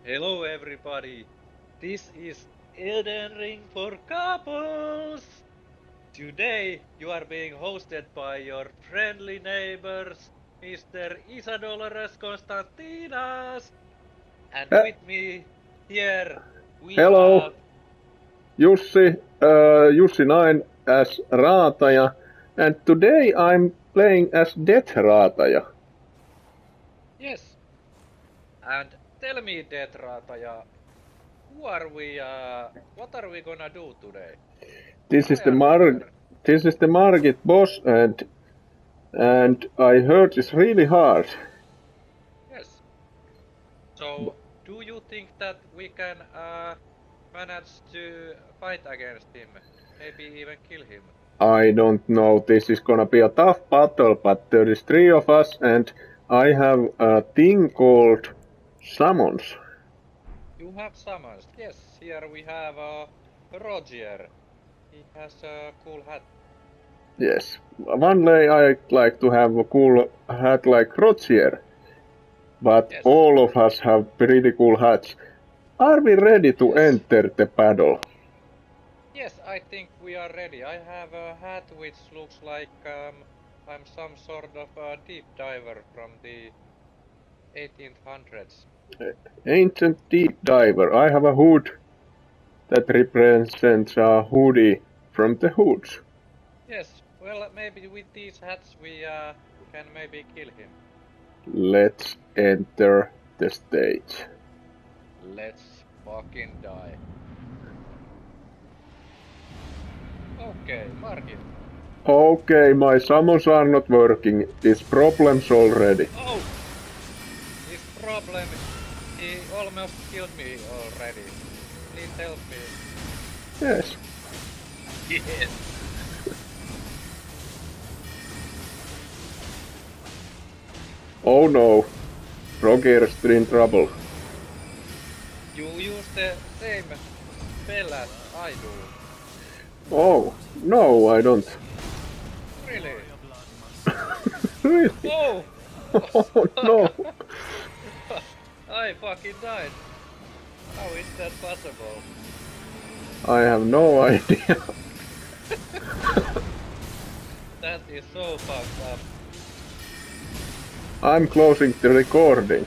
Hello everybody, this is Elden Ring for Couples! Today you are being hosted by your friendly neighbors, Mr. Isadolores Constantinas, and Uh, with me here we Hello, have... Jussi 9 as Raataja, and today I'm playing as Death Raataja. Yes, and tell me Detrataja, what are we gonna do today? This Why is the are we here? Margit boss, and I heard it's really hard. Yes. So, do you think that we can manage to fight against him? Maybe even kill him? I don't know, this is gonna be a tough battle, but there is 3 of us, and I have a thing called summons. You have summons. Yes, here we have Roger. He has a cool hat. Yes, one day I'd like to have a cool hat like Roger, but Yes. all of us have pretty cool hats. Are we ready to Yes. enter the battle? Yes, I think we are ready. I have a hat which looks like I'm some sort of a deep diver from the 1800s. Ancient deep diver. I have a hood that represents a hoodie from the hoods. Yes, well, maybe with these hats we can maybe kill him. Let's enter the stage. Let's fucking die. Okay, Margit. Okay, my summons are not working. It's problems already. Oh! This problem, he almost killed me already. Please help me. Yes. Yes! Oh no. Roger's in trouble. You use the same spell as I do. Oh, no, I don't. Really? Really? Oh! Oh no. I fucking died. How is that possible? I have no idea. That is so fucked up. I'm closing the recording.